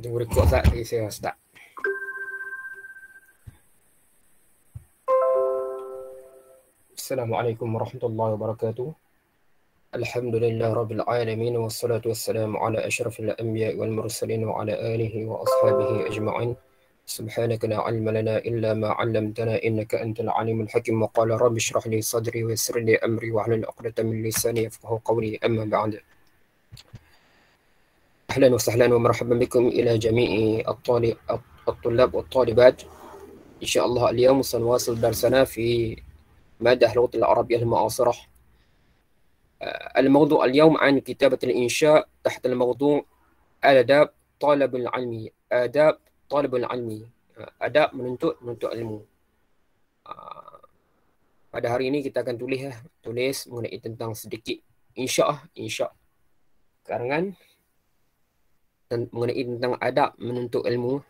Tunggu rekod Ustaz, saya start. Assalamualaikum warahmatullahi wabarakatuh. Alhamdulillah rabbil alamin wassalatu wassalamu ala asyrafil anbiya'i wal mursalin wa ala alihi wa ashabihi ajma'in. Subhanaka la ilma lana illa ma 'allamtana innaka antal alimul hakim. Wa qala rabbi shrah li sadri wa yassir li amri wa hlul 'uqdatam min lisani yafqahu qawli. Amma ba'd. Ahlan wa sahlan wa marhaban bikum ila jami'i الطلاب والطالبات. إن شاء الله اليوم سنواصل درسنا في مادة اللغة العربية المعاصرة. الموضوع اليوم عن كتابة الإنشاء تحت الموضوع آداب طالب العلم. آداب طالب العلم. Adab menuntut ilmu. Pada hari ini kita akan tulis mengenai tentang sedikit insya karangan mengenai tentang adab menuntut ilmu.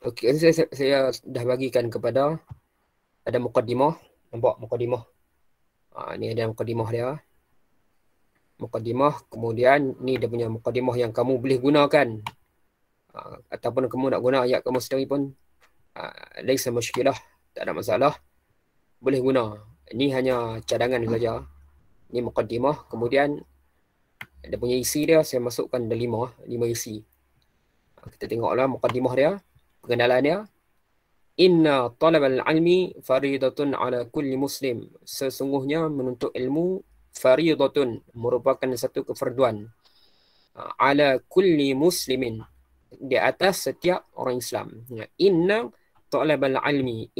Okey, saya dah bagikan kepada ada mukaddimah. Nampak mukaddimah? Ni ada mukaddimah dia. Mukaddimah, kemudian ni dia punya mukaddimah yang kamu boleh gunakan. Ataupun kamu nak guna ayat kamu sendiri pun laisa muskilah, tak ada masalah. Boleh guna. Ini hanya cadangan saja. Ni mukaddimah, kemudian dia punya isi dia saya masukkan ada 5 isi. Kita tengoklah mukaddimah dia, pengenalan dia. Inna talabal ilmi faridatun ala kulli muslim. Sesungguhnya menuntut ilmu faridatun, merupakan satu kefarduan. Ala kulli muslimin, di atas setiap orang Islam. Inna talabal ilmi.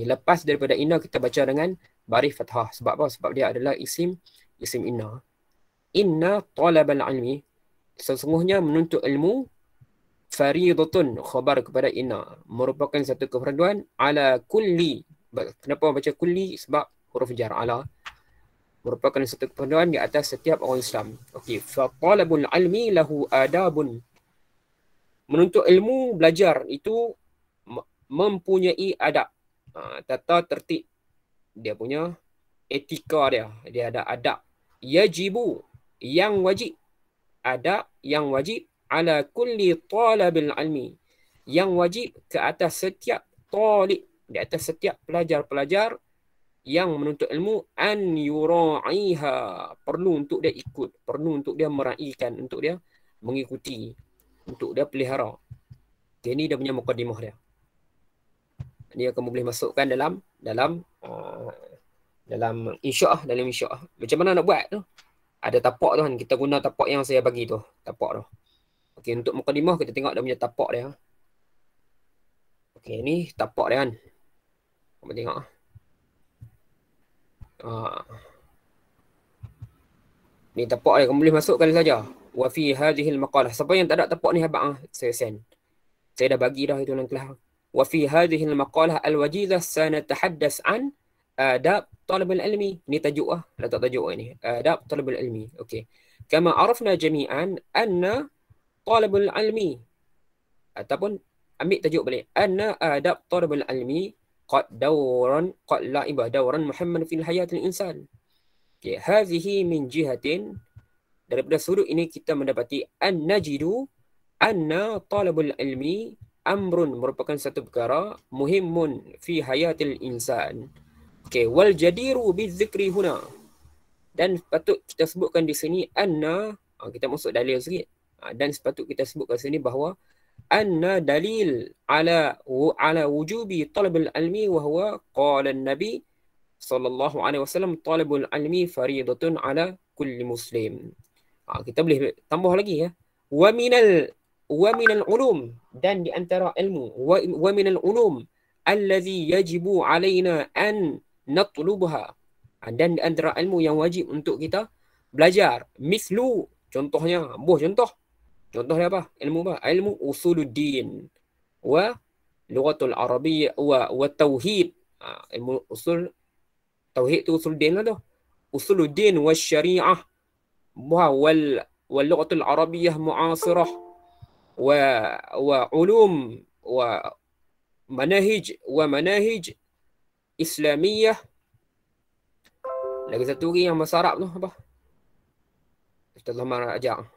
Lepas daripada inna kita baca dengan baris fathah. Sebab apa? Sebab dia adalah isim inna. Inna talabal ilmi, sesungguhnya menuntut ilmu, faridatun, khabar kepada inna, merupakan satu kefarduan, ala kulli. Kenapa baca kulli? Sebab huruf jar, ala, merupakan satu kefarduan di atas setiap orang Islam. Okey, fa talabul ilmi lahu adabun. Menuntut ilmu, belajar itu mempunyai adab, tata tertib, dia punya etika dia. Dia ada adab. Yajibu, yang wajib. Adab yang wajib ala kulli talabil ilmi, yang wajib ke atas setiap talib, di atas setiap pelajar-pelajar yang menuntut ilmu, an yura'iha, perlu untuk dia ikut, perlu untuk dia meraihkan, untuk dia mengikuti, untuk dia pelihara. Okay, ini dia punya mukaddimah dia. Ini kamu boleh masukkan dalam insya'. Macam mana nak buat tu? Ada tapak tu kan, kita guna tapak yang saya bagi tu, tapak tu. Okey, untuk mukaddimah kita tengok dia punya tapak dia. Okey, ni tapak dia kan. Kamu tengok. Ni tapak dia, kamu boleh masukkan saja. Wa fi hadhil maqalah. Siapa yang tak ada tapak ni habaq, saya send. Saya dah bagi dah itu dalam kelas. Wa fi hadhil maqalah al-wajizah sanatahaddas an adab talabul ilmi. Ni tajuk letak tajuk ini. Adab talabul ilmi. Okey. Kama arafna jami'an anna talabul ilmi, ataupun ambil tajuk balik, anna adab talabul ilmi qad la'iba dawran muhamman fil hayatil insan. Okey, hazihi min jihatin, daripada sudut ini kita mendapati an-najidu anna talabul ilmi amrun, merupakan satu perkara muhimmun fi hayatil insan. Okey, wal jadiru bizikri huna, dan patut kita sebutkan di sini anna, kita masuk dalil sikit. Dan sepatut kita sebutkan sini bahawa anna dalil ala wujubi talabul ilmi wa huwa qala an-nabi sallallahu alaihi wasallam talabul ilmi faridatun ala kulli muslim. Kita boleh tambah lagi ya. Wa minal ulum, dan di antara ilmu, wa minal ulum allazi yajibu alaina an natlubha, dan di antara ilmu yang wajib untuk kita belajar, mislu, contohnya, contoh dia apa? Ilmu apa? Ilmu usuluddin wa lughatul arabiyyah wa tauhid. Ilmu usul tauhid tu usuluddin lah tu. Usuluddin wa syariah wal lughatul arabiyyah mu'asirah wa ulum wa manahij islamiyah. Lagi satu lagi yang bahasa Arab tu apa? Ustaz Rahman ajak.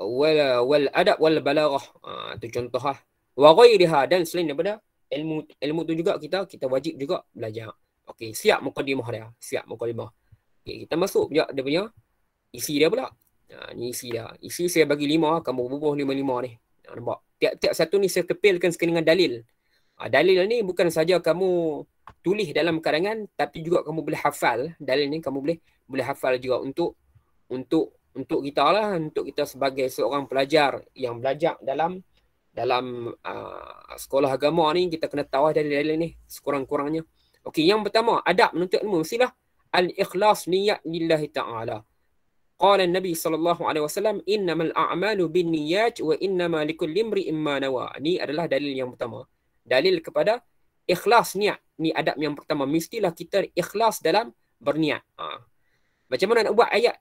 wal adab wal balaghah. Itu contoh lah. Wa ghairiha, dan selain daripada ilmu tu juga kita wajib juga belajar. Okey, siap mukadimah dia. Siap mukadimah. Okey, kita masuk dia punya isi dia pula. Ni isi dia. Isi saya bagi 5, kamu bubuh 5 ni. Nampak? Tiap-tiap satu ni saya kepilkan sekali dengan dalil. Dalil ni bukan saja kamu tulis dalam karangan, tapi juga kamu boleh hafal. Dalil ni kamu boleh hafal juga untuk kita lah, untuk kita sebagai seorang pelajar yang belajar dalam sekolah agama ni, kita kena tahu dalil-dalil ni sekurang-kurangnya. Okey, yang pertama, adab menuntut ilmu mestilah al-ikhlas, niat lillahi ta'ala. Qala Nabi sallallahu alaihi wasallam, innamal a'malu binniyat wa innama likulli imri'in ma nawa. Ni adalah dalil yang pertama. Dalil kepada ikhlas niat. Ni adab yang pertama, mestilah kita ikhlas dalam berniat. Macam mana nak buat ayat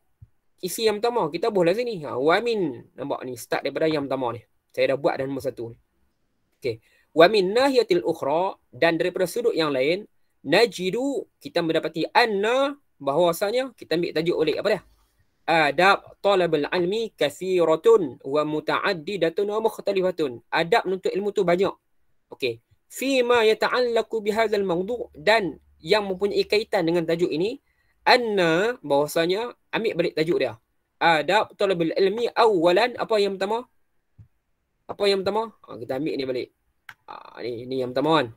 isi yang pertama? Kita boleh sini. Wa min, nampak ni start daripada yang pertama ni. Saya dah buat dah nombor 1 ni. Okey. Wa min nahiyatil ukhra, dan daripada sudut yang lain, najidu, kita mendapati anna, bahawasanya kita ambil tajuk oleh apa dia? Adab talabul ilmi kathiratun wa muta'addidatun wa mukhtalifatun. Adab menuntut ilmu tu banyak. Okey. Fima yata'allaqu bihadzal mawdu', dan yang mempunyai kaitan dengan tajuk ini, anna, bahwasanya ambil balik tajuk dia. Adab talabul ilmi awalan, apa yang pertama? Apa yang pertama? Kita ambil ni balik. Ni yang pertama kan.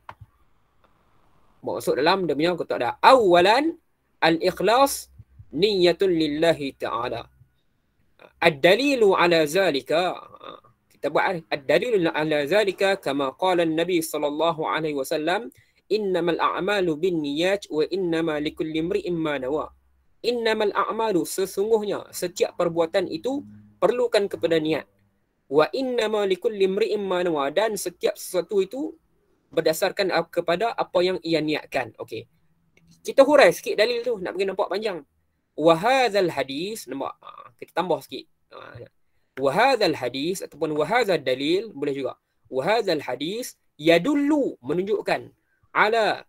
Maksud dalam dia punya kotak dah. Awalan al-ikhlas niyatun lillahi ta'ala. Ad-dalilu ala zalika, kita buat ad-dalilu ala zalika kama qala Nabi sallallahu alaihi wasallam, innamal a'malu binniyat wa innama likulli imri'in ma nawa. Innamal a'malu, sesungguhnya setiap perbuatan itu perlukan kepada niat. Wa innama likulli imri'in ma nawa, dan setiap sesuatu itu berdasarkan kepada apa yang ia niatkan. Okey. Kita hurai sikit dalil tu, nak bagi nampak panjang. Wa hadzal hadis, nampak? Kita tambah sikit. Wa hadzal hadis ataupun wa hadzal dalil, boleh juga. Wa hadzal hadis yadullu, menunjukkan, ala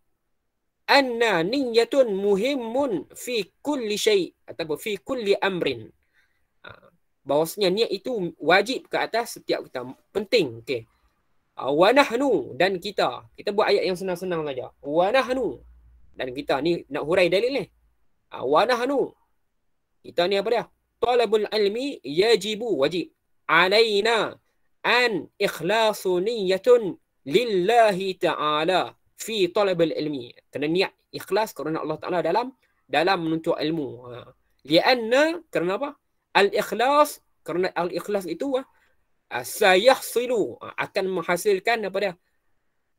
anna niyyatun muhimmun fi kulli syai' ataupun fi kulli amrin. Bahawasanya niat itu wajib ke atas setiap kita, penting. Okey. Wa nahnu, dan kita buat ayat yang senang-senang saja. Wa nahnu, dan kita ni nak hurai dalil ni. Wa nahnu, kita ni apa dia? Talabul ilmi yajibu, wajib. Alaina an ikhlasu niyyatun lillahi ta'ala fi talabul ilmi. Kena niat ikhlas kerana Allah Ta'ala dalam menuntut ilmu. Lianna, kerana apa? Al-ikhlas, kerana al-ikhlas itu sayahsilu, akan menghasilkan apa dia?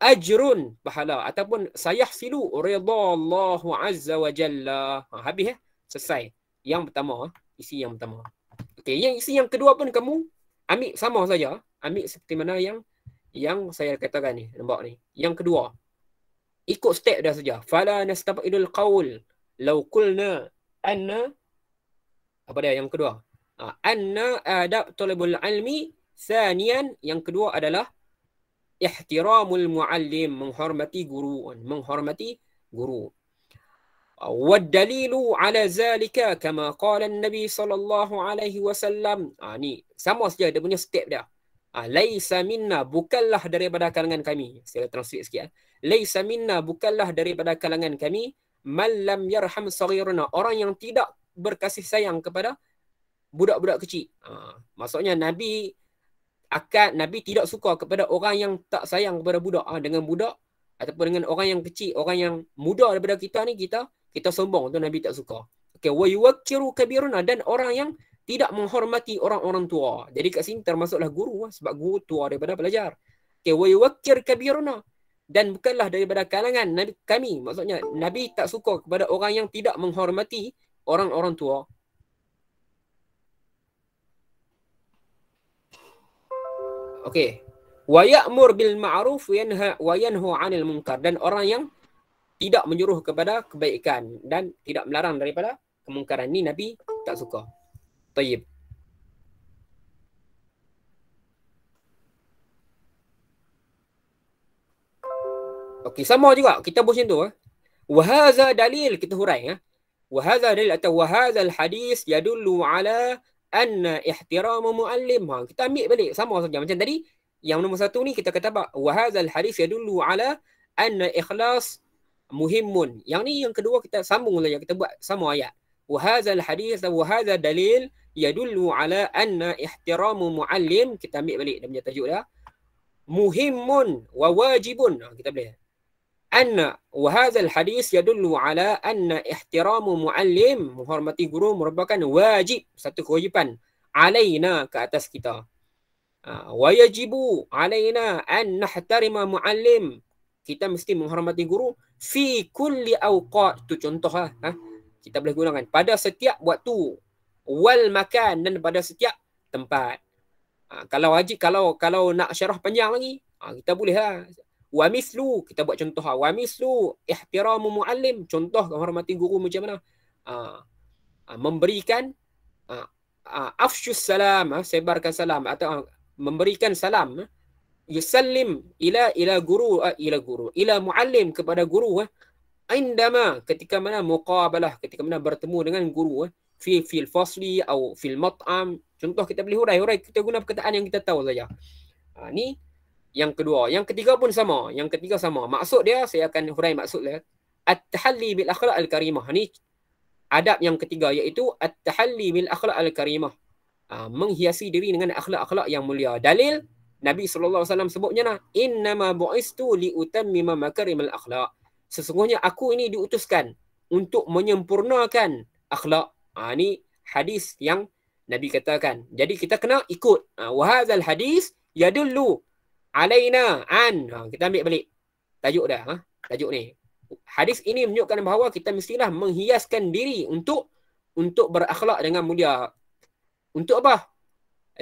Ajrun, pahala, ataupun sayahsilu ridallahu azza wa jalla. Habis selesai. Yang pertama, isi yang pertama. Okey, yang isi yang kedua pun kamu ambil sama saja, ambil seperti mana yang saya katakan ni, nampak ni. Yang kedua, ikut step dah saja. Fala nastabidul qaul law qulna anna, apa dia yang kedua? Anna adab talabul ilmi. Thaniyan, yang kedua adalah ihtiramul muallim, menghormati guru, menghormati guru. Waddalilu ala zalika kama qala Nabi sallallahu alaihi wasallam. Ni sama saja dia punya step dia. Laisa minna, bukanlah daripada kalangan kami. Saya translate sikit. Laisa minna, bukanlah daripada kalangan kami, man lam yarham saghirana, orang yang tidak berkasih sayang kepada budak-budak kecil. Maksudnya Nabi tidak suka kepada orang yang tak sayang kepada budak. Dengan budak ataupun dengan orang yang kecil, orang yang muda daripada kita ni, kita sombong, tu Nabi tak suka. Okey, wa yuwakkiru kabiruna, dan orang yang tidak menghormati orang-orang tua. Jadi kat sini termasuklah guru, sebab guru tua daripada pelajar. Okey, wa yuwakkir kabiruna, dan bukanlah daripada kalangan kami. Maksudnya Nabi tak suka kepada orang yang tidak menghormati orang-orang tua. Okey. Wa ya'mur bil ma'ruf wa yanha 'anil munkar, dan orang yang tidak menyuruh kepada kebaikan dan tidak melarang daripada kemungkaran. Ni Nabi tak suka. Tayyib. Okey, sama juga kita buat macam tu. Wa hadza dalil, kita hurai. Wa hadza dalil atau wa hadzal hadis yadullu ala anna ihtiramu muallim. Kita ambil balik sama saja macam tadi. Yang nombor satu ni kita kata apa? Wa hadzal hadis yadullu ala anna ikhlas muhimmun. Yang ni yang kedua kita sambung saja, kita buat sama ayat. Wa hadzal hadis wa hadza dalil yadullu ala anna ihtiramu muallim. Kita ambil balik dia punya tajuk dia. Muhimmun wa wajibun. Kita boleh. Anna wa hadzal hadis yadullu ala anna ihtiramu muallim, menghormati guru merupakan wajib, satu kewajipan alaina, ke atas kita. Wa yajibu alaina an nahtarima muallim, kita mesti menghormati guru fi kulli awqat. Tu contoh lah. Kita boleh gunakan pada setiap waktu, wal makan, dan pada setiap tempat. Kalau wajib, kalau nak syarah panjang lagi, kita boleh lah. Wa mislu, kita buat contoh. Wa mislu ihtiramu muallim, contoh menghormati guru macam mana? Memberikan afsyus salam, sebarkan salam, atau memberikan salam. Yusallim ila muallim, kepada guru. Indama, ketika mana muqabalah, ketika mana bertemu dengan guru. Fil fasli atau fil mat'am. Contoh kita boleh hurai, kita guna perkataan yang kita tahu saja. Ni yang kedua. Yang ketiga pun sama. Yang ketiga sama. Maksud dia, saya akan hurai maksud dia. At-tahalli bil akhlaq al-karimah. Ni adab yang ketiga, iaitu at-tahalli bil akhlaq al-karimah. Menghiasi diri dengan akhlak-akhlak yang mulia. Dalil, Nabi SAW sebutnya nah, innama bu'istu li utammima makarimal akhlaq. Sesungguhnya aku ini diutuskan untuk menyempurnakan akhlak. Ni hadis yang Nabi katakan. Jadi kita kena ikut. Wa hadzal hadis yadullu alaina an. Kita ambil balik tajuk dah. Tajuk ni. Hadis ini menunjukkan bahawa kita mestilah menghiaskan diri untuk berakhlak dengan mulia. Untuk apa?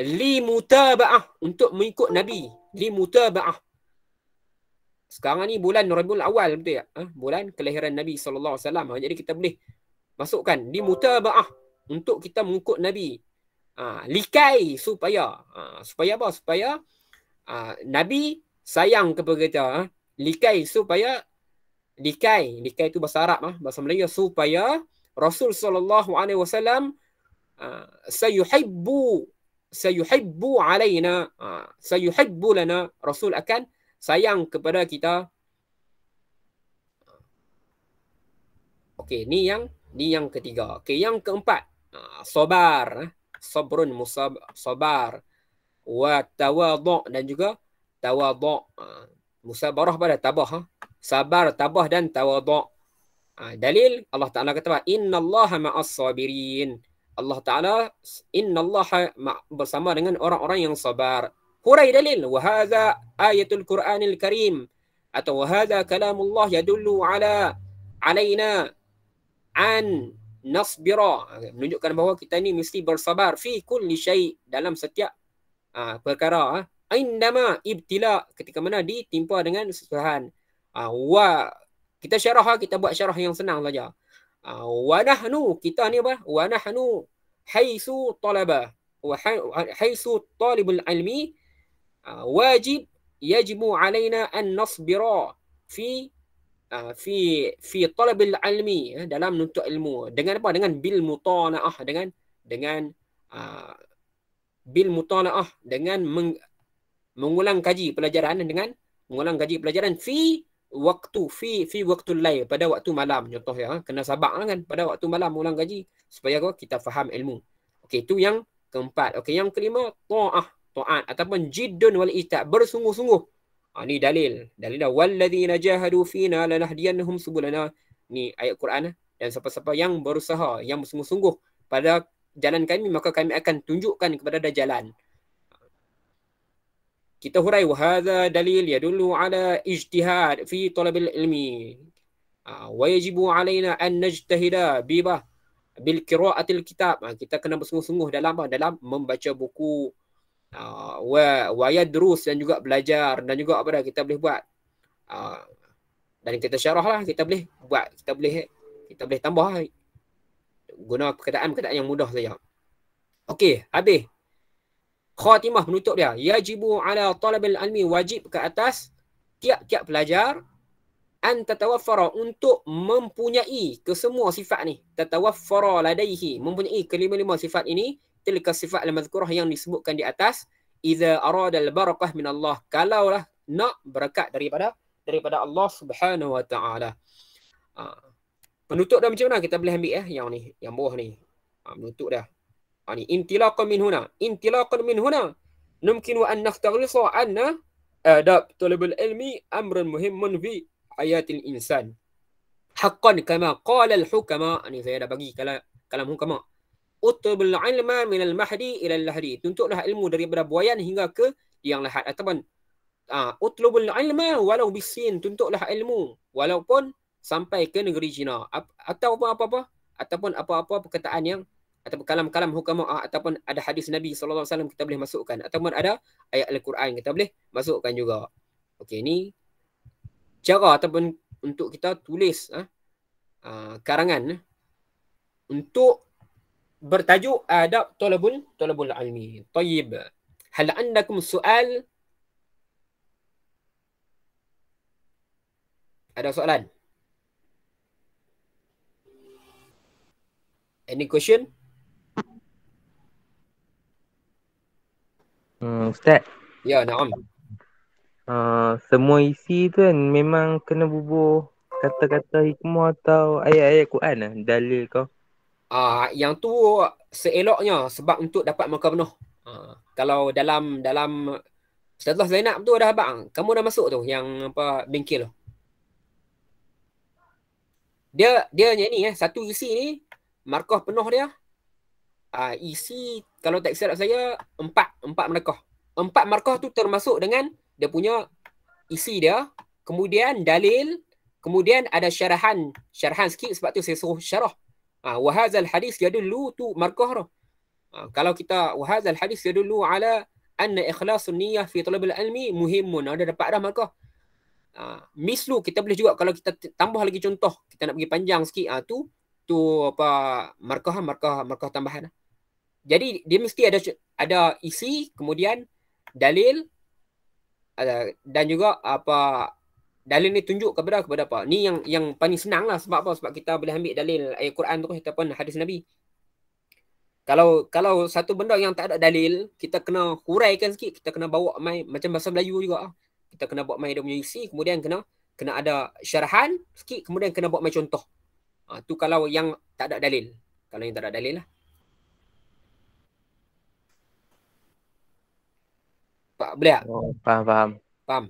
Li mutaba'ah, untuk mengikut Nabi. Li mutaba'ah. Sekarang ni bulan Rabiul Awal, betul tak? Bulan kelahiran Nabi SAW. Jadi kita boleh masukkan li mutaba'ah, untuk kita mengikut Nabi. Likai, supaya apa? Supaya Nabi sayang kepada kita. Likai, supaya likai itu bahasa Arab, bahasa Melayu, supaya Rasul SAW sayuhibbu alaina, sayuhibbu lana, Rasul akan sayang kepada kita. Okey, ni yang ketiga. Okey, yang keempat, sabar, sabrun sabar, wa tawadhu, dan juga tawadhu. Musabarah pada tabah, sabar, tabah dan tawadhu. Dalil, Allah Taala kata, innallaha ma'as sabirin. Allah Ta'ala, innallaha bersama dengan orang-orang yang sabar. Hurai dalil, wa hadza ayatul Qur'anil Karim, atau wa hadza kalamullah yadullu alaina an nasbira, menunjukkan bahawa kita ni mesti bersabar fi kulli syai', dalam setiap perkara. Indama ibtila, ketika mana ditimpa dengan kesusahan. Kita syarah, kita buat syarah yang senang saja. Wa nahnu, kita ni apa? Wa nahnu haisu talaba, wa haisu talibul ilmi, yajibu alaina an nasbira fi talabil ilmi, dalam menuntut ilmu. Dengan apa? Dengan bil mutana'ah, dengan bil mutana'ah, dengan mengulang kaji pelajaran, dengan mengulang kaji pelajaran fi waktu lail, pada waktu malam. Contoh ya, kena sabar kan, pada waktu malam ulang gaji, supaya kita faham ilmu. Okey, itu yang keempat. Okey, yang kelima, taat ataupun jiddun wal ita', bersungguh-sungguh. Ni dalil dah, walladzina jahadu fina lanahdiyannahum subulana. Ni ayat Quran. Dan siapa-siapa yang berusaha, yang bersungguh-sungguh pada jalan kami, maka kami akan tunjukkan kepada dia jalan. Kita hurai, wa hadza dalil yadullu ala ijtihad fi talabil ilmi, wa yajibu alaina an najtahida bil qira'atil kitab. Kita kena bersungguh-sungguh dalam membaca buku, wa yadrus, dan juga belajar, dan juga apa dah kita boleh buat, dan kita syarah lah, kita boleh buat, kita boleh tambah lah, guna perkataan yang mudah saja. Okey, habis. Khatimah, penutup dia. Yajibu ala talabil ilmi, wajib ke atas tiap-tiap pelajar, an tatawaffara, untuk mempunyai kesemua sifat ni. Tatawaffara ladaihi, mempunyai kelima-lima sifat ini, tilka sifat al-madhkurah yang disebutkan di atas, idza arada al-barakah min Allah, kalaulah nak berkat daripada Allah Subhanahu wa taala. Penutup dah macam mana kita boleh ambil yang ni, yang bawah ni. Penutup dah. Ni intilaqan min huna mungkin an naftaghlisa anna adab talabul ilmi amrun muhimmun fi hayatil insan haqqan kama qala al hukama. Ni saya dah bagi kalam hukama. Utlubul ilma min al mahdi ila al lahdi, tuntutlah ilmu daripada buayan hingga ke yang lahat. Ataupun utlubul ilma walau bisin, tuntutlah ilmu walaupun sampai ke negeri China. Ataupun apa-apa perkataan yang, ataupun kalam-kalam hukama, ataupun ada hadis Nabi SAW kita boleh masukkan, ataupun ada ayat Al-Quran kita boleh masukkan juga. Okey, ni cara ataupun untuk kita tulis karangan untuk bertajuk adab talabul ilmi. Tayyib. Hal andakum soal? Ada soalan? Any question? Ustaz. Ya, na'am. Semua isi tu kan memang kena bubuh kata-kata hikmah atau ayat-ayat Quran lah, dalil kau. Yang tu seeloknya sebab untuk dapat markah penuh. Kalau dalam Ustazah Zainab tu dah abang, kamu dah masuk tu yang apa bengkel tu. Dia ni satu isi ni markah penuh dia isi, kalau tak silap saya 4 markah. 4 markah tu termasuk dengan dia punya isi dia, kemudian dalil, kemudian ada syarahan sikit, sebab tu saya suruh syarah. Wa hadzal hadis yadullu tu markah tu. Kalau kita wa hadzal hadis yadullu ala anna ikhlasun niyyah fi talabil ilmi muhimmun, ada dapat dah markah. Mislu kita boleh juga kalau kita tambah lagi contoh, kita nak pergi panjang sikit, tu apa markah tambahan. Jadi dia mesti ada isi, kemudian dalil, dan juga apa dalil ni tunjuk kepada apa. Ni yang paling senang lah. Sebab apa? Sebab kita boleh ambil dalil ayat Quran terus ataupun hadis Nabi. Kalau satu benda yang tak ada dalil, kita kena huraikan sikit, kita kena bawa mai macam bahasa Melayu juga. Kita kena bawa mai dia punya isi, kemudian kena ada syarahan sikit, kemudian kena bawa mai contoh. Tu kalau yang tak ada dalil. Kalau yang tak ada dalil lah. Boleh tak? Faham.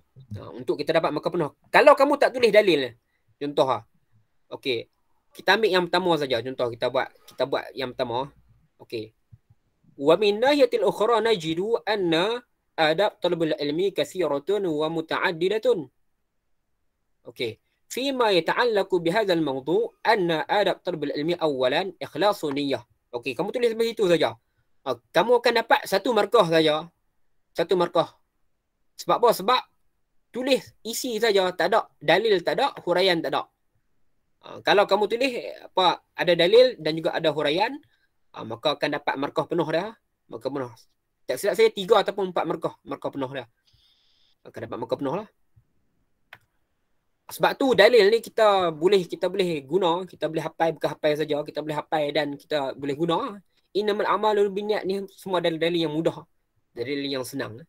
Untuk kita dapat markah penuh. Kalau kamu tak tulis dalil, contoh okey. Kita ambil yang pertama saja. Contoh kita buat yang pertama. Okey. Wa min nahiyatil ukhra najidu anna adab talabul ilmi kathiratun wa muta'addidatun. Okey. Fima yata'allaqu bihadzal mawdu' anna adab talabul ilmi awalan ikhlasun niyyah. Okey, kamu tulis begitu saja. Kamu akan dapat satu markah saja. Satu markah. Sebab apa? Sebab tulis isi saja, tak ada dalil, tak ada huraian, tak ada. Kalau kamu tulis apa ada dalil dan juga ada huraian, maka akan dapat markah penuh dah. Markah penuh. Tak silap saya 3 ataupun 4 markah penuh dah. Akan dapat markah penuh lah. Sebab tu dalil ni kita boleh guna, kita boleh hafal, bukan hafal saja, kita boleh hafal dan kita boleh guna. Innamal a'malu binniyat ni semua dalil-dalil yang mudah. Dalil yang senang.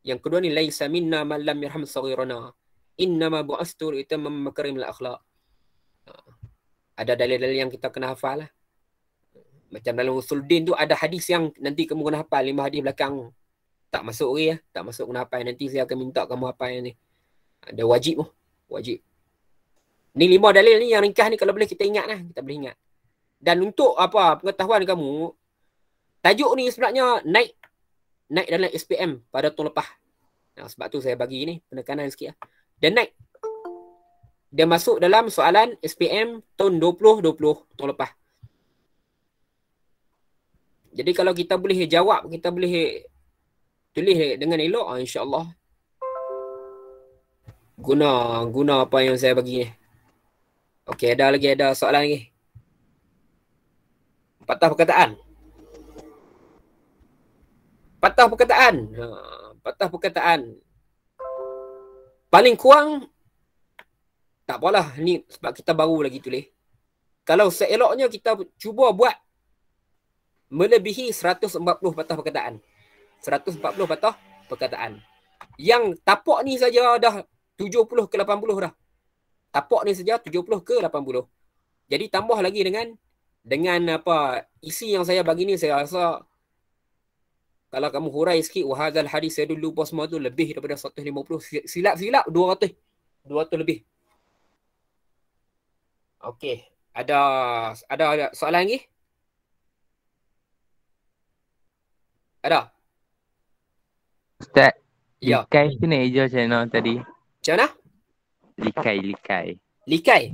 Yang kedua ni laisa minna man lam yarham saghirana. Innama bu'astu litamam makarimil akhlaq. Ada dalil-dalil yang kita kena hafal lah. Macam dalam Usuluddin tu ada hadis yang nanti kamu kena hafal, 5 hadis belakang. Tak masuk lagi tak masuk kena hafal. Nanti saya akan minta kamu hafal yang ni. Ada wajib. Ni 5 dalil ni yang ringkas ni kalau boleh kita ingat lah. Kita boleh ingat. Dan untuk apa pengetahuan kamu, tajuk ni sebenarnya naik dalam SPM pada tahun lepas. Sebab tu saya bagi ni penekanan sikit lah. Dia naik. Dia masuk dalam soalan SPM tahun 2020 tahun lepas. Jadi kalau kita boleh jawab, kita boleh tulis dengan elok, insya-Allah. Guna apa yang saya bagi ni. Okey, ada soalan lagi. Patah perkataan. Paling kurang tak apalah, ni sebab kita baru lagi tulis. Kalau seeloknya kita cuba buat melebihi 140 patah perkataan. 140 patah perkataan. Yang tapak ni saja dah 70 ke 80 dah. Tapak ni saja 70 ke 80. Jadi tambah lagi dengan apa isi yang saya bagi ni, saya rasa kalau kamu hurai sikit, wahadzal hadis saya dulu lupa semua tu lebih daripada 150. Silap-silap 200. 200 lebih. Okey. Ada soalan lagi? Ada? Ustaz, Ya. likai tu nak hijau macam mana tadi? Macam mana? Likai. Likai.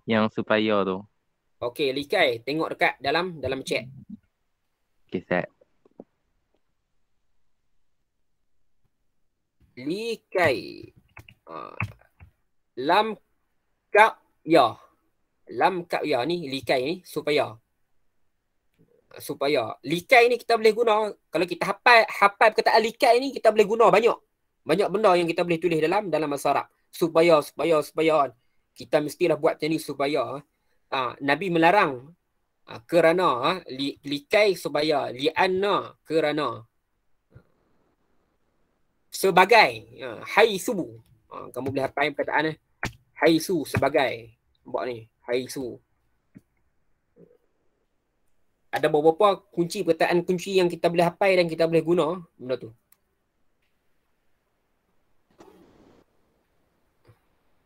Yang supaya tu. Okey, likai. Tengok dekat dalam chat. Okay, Ustaz. Likai. Lam kap ya. Lam kap ya ni likai ni supaya. Likai ni kita boleh guna kalau kita hafal perkataan likai ni, kita boleh guna banyak benda yang kita boleh tulis dalam bahasa Arab. Supaya kita mestilah buat macam ni supaya Nabi melarang kerana likai supaya lianna kerana sebagai haisu kamu boleh hafal perkataan ni haisu sebagai. Nampak ni haisu. Ada beberapa perkataan kunci yang kita boleh hafal dan kita boleh guna benda tu.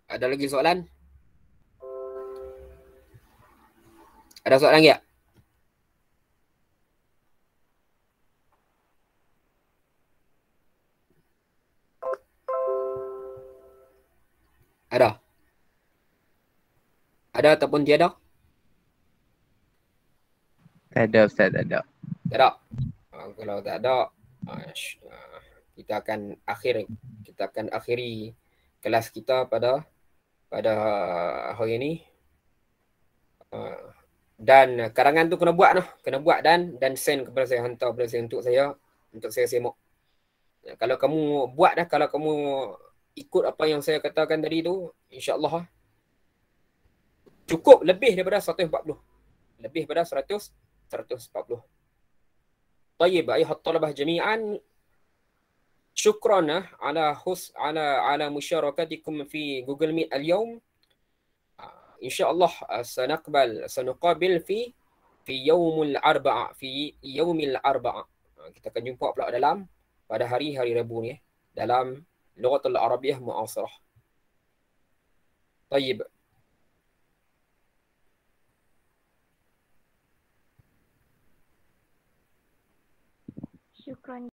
Ada lagi soalan? Ada soalan lagi tak? Ada? Ada ataupun tiada? Tak ada, Ustaz, tak ada. Tak ada. Kalau tak ada, kita akan akhiri kelas kita pada hari ini. Dan karangan tu kena buat dan send kepada saya, hantar kepada saya untuk saya semak. Kalau kamu buat kalau kamu ikut apa yang saya katakan tadi tu, insya-Allah cukup lebih daripada 140. Lebih daripada 140. طيب أيها الطلبة جميعا شكرا على مشاركتكم في جوجل ميت اليوم. إن شاء الله سنقابل في يوم الأربعاء. Kita akan jumpa pula pada hari Rabu ni dalam Lughatul Arabiyyah Mu'asirah. طيب. شكرا.